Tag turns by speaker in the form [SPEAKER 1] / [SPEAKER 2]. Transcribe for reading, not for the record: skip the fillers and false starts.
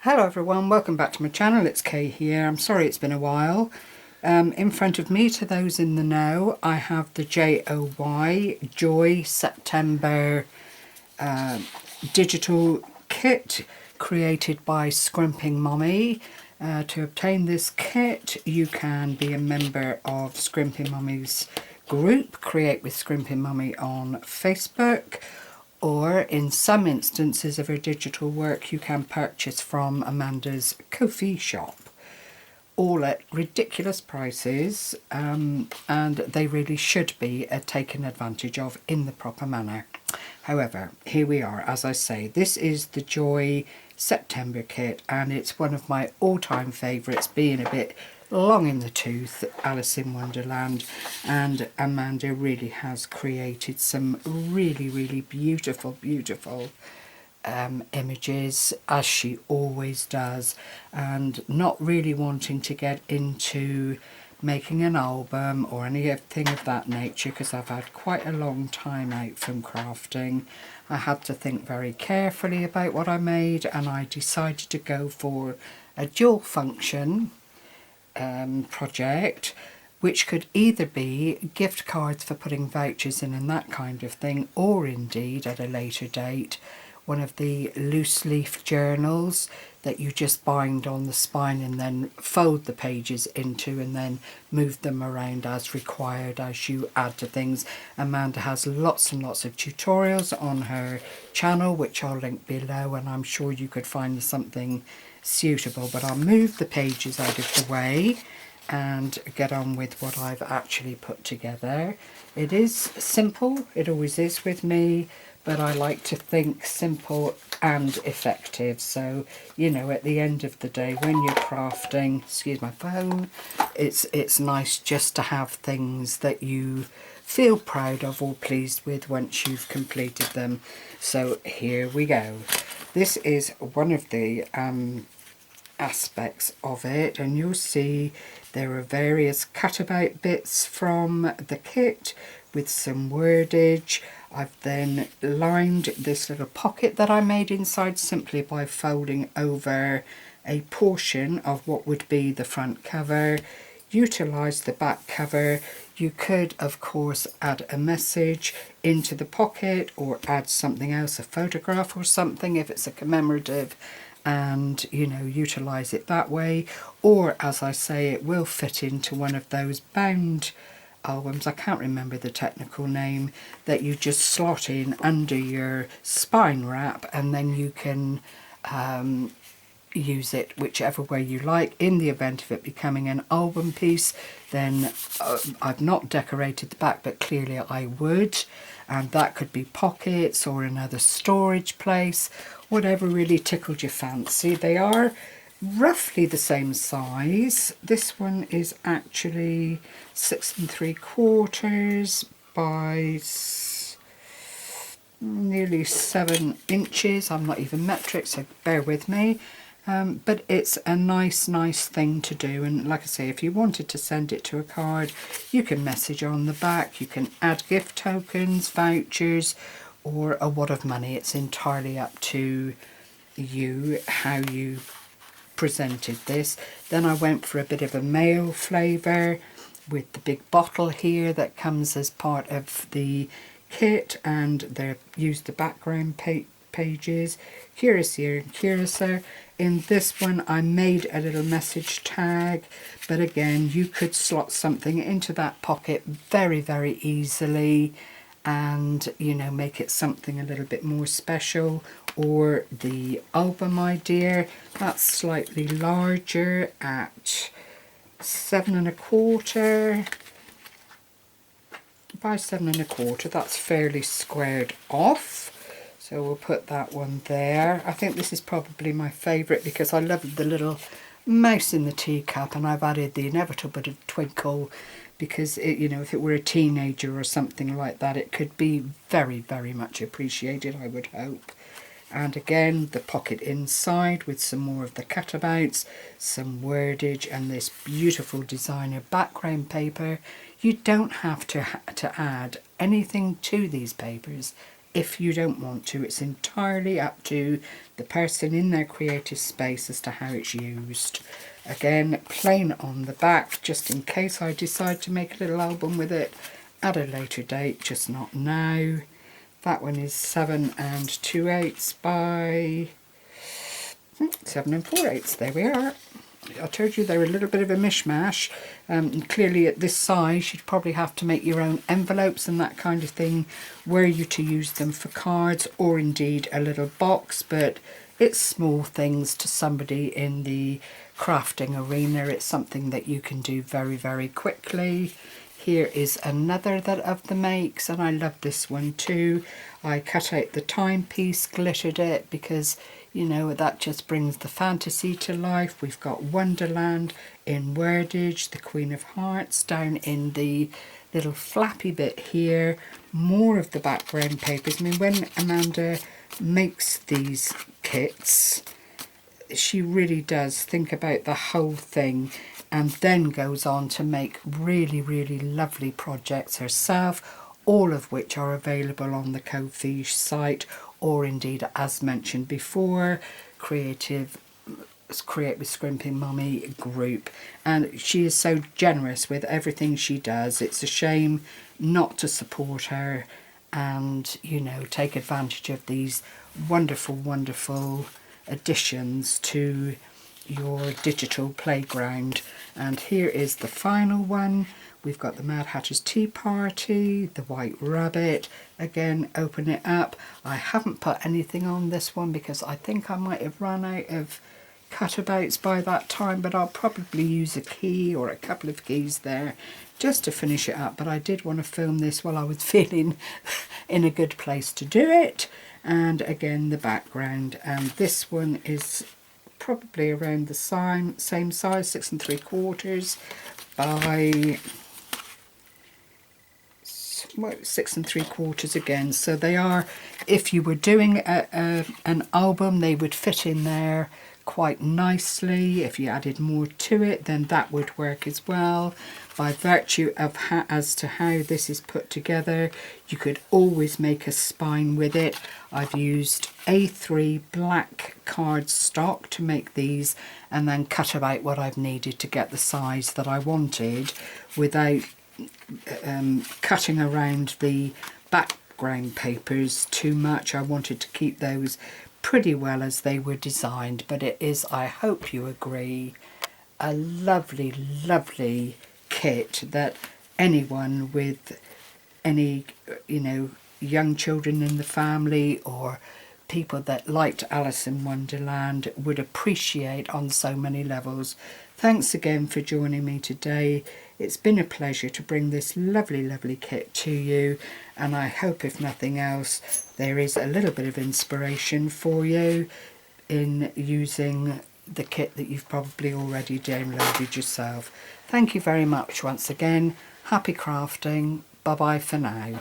[SPEAKER 1] Hello everyone, welcome back to my channel. It's Kay here. I'm sorry it's been a while. In front of me, to those in the know, I have the J.O.Y September digital kit created by Scrimping Mummy. To obtain this kit, you can be a member of Scrimping Mummy's group, Create with Scrimping Mummy on Facebook, or in some instances of her digital work you can purchase from Amanda's Ko-fi shop, all at ridiculous prices, and they really should be taken advantage of in the proper manner. However, here we are. As I say, this is the J.O.Y September kit, and it's one of my all-time favourites, being a bit long in the tooth, Alice in Wonderland, and Amanda really has created some really beautiful images, as she always does, and not really wanting to get into making an album or anything of that nature because I've had quite a long time out from crafting. I had to think very carefully about what I made, and I decided to go for a dual function project, which could either be gift cards for putting vouchers in and that kind of thing, or indeed at a later date one of the loose leaf journals that you just bind on the spine and then fold the pages into and then move them around as required as you add to things. Amanda has lots and lots of tutorials on her channel, which I'll link below, and I'm sure you could find something suitable. But I'll move the pages out of the way and get on with what I've actually put together. It is simple, it always is with me, but I like to think simple and effective. So, you know, at the end of the day, when you're crafting, excuse my phone, it's nice just to have things that you feel proud of or pleased with once you've completed them. So here we go. This is one of the aspects of it, and you'll see there are various cut-about bits from the kit with some wordage. I've then lined this little pocket that I made inside simply by folding over a portion of what would be the front cover. Utilise the back cover. You could of course add a message into the pocket or add something else, a photograph or something if it's a commemorative, and you know, utilise it that way. Or as I say, it will fit into one of those bound albums, I can't remember the technical name, that you just slot in under your spine wrap, and then you can use it whichever way you like. In the event of it becoming an album piece, then I've not decorated the back, but clearly I would, and that could be pockets or another storage place, whatever really tickled your fancy. They are roughly the same size. This one is actually 6 3/4 by nearly 7 inches. I'm not even metric, so bear with me. But it's a nice thing to do, and like I say, if you wanted to send it to a card, you can message on the back, you can add gift tokens, vouchers, or a wad of money. It's entirely up to you how you presented this. Then I went for a bit of a male flavour with the big bottle here that comes as part of the kit, and they used the background pages, Curiouser and Curiouser. In this one I made a little message tag, but again you could slot something into that pocket very easily and, you know, make it something a little bit more special. Or the album idea, that's slightly larger at 7 1/4 by 7 1/4. That's fairly squared off, so we'll put that one there. I think this is probably my favourite because I love the little mouse in the teacup, and I've added the inevitable bit of twinkle because it, you know, if it were a teenager or something like that, it could be very much appreciated, I would hope. And again, the pocket inside with some more of the cutabouts, some wordage, and this beautiful designer background paper. You don't have to add anything to these papers if you don't want to. It's entirely up to the person in their creative space as to how it's used. Again, plain on the back, just in case I decide to make a little album with it at a later date, just not now. That one is 7 2/8 by 7 4/8. There we are. I told you they're a little bit of a mishmash. Clearly at this size you'd probably have to make your own envelopes and that kind of thing were you to use them for cards, or indeed a little box, but it's small things to somebody in the crafting arena. It's something that you can do very, very quickly. Here is another that of the makes, and I love this one too. I cut out the timepiece, glittered it, because you know that just brings the fantasy to life. We've got Wonderland in wordage, the Queen of Hearts down in the little flappy bit here, more of the background papers. I mean, when Amanda makes these kits, she really does think about the whole thing, and then goes on to make really, really lovely projects herself, all of which are available on the Ko-fi site, or indeed, as mentioned before, Create with Scrimping Mummy group. And she is so generous with everything she does. It's a shame not to support her and, you know, take advantage of these wonderful, wonderful additions to your digital playground. And here is the final one. We've got the Mad Hatter's Tea Party, the White Rabbit. Again, open it up. I haven't put anything on this one because I think I might have run out of cutabouts by that time, but I'll probably use a key or a couple of keys there just to finish it up. But I did want to film this while I was feeling in a good place to do it. And again, the background. And this one is probably around the same size, 6 3/4 by 6 3/4 again. So they are, if you were doing an album, they would fit in there quite nicely. If you added more to it, then that would work as well. By virtue of as to how this is put together, you could always make a spine with it. I've used A3 black cardstock to make these, and then cut about what I've needed to get the size that I wanted without cutting around the background papers too much. I wanted to keep those pretty well as they were designed, but it is, I hope you agree, a lovely, lovely kit that anyone with any, you know, young children in the family or people that liked Alice in Wonderland would appreciate on so many levels. Thanks again for joining me today. It's been a pleasure to bring this lovely, lovely kit to you, and I hope, if nothing else, there is a little bit of inspiration for you in using the kit that you've probably already downloaded yourself. Thank you very much once again. Happy crafting. Bye bye for now.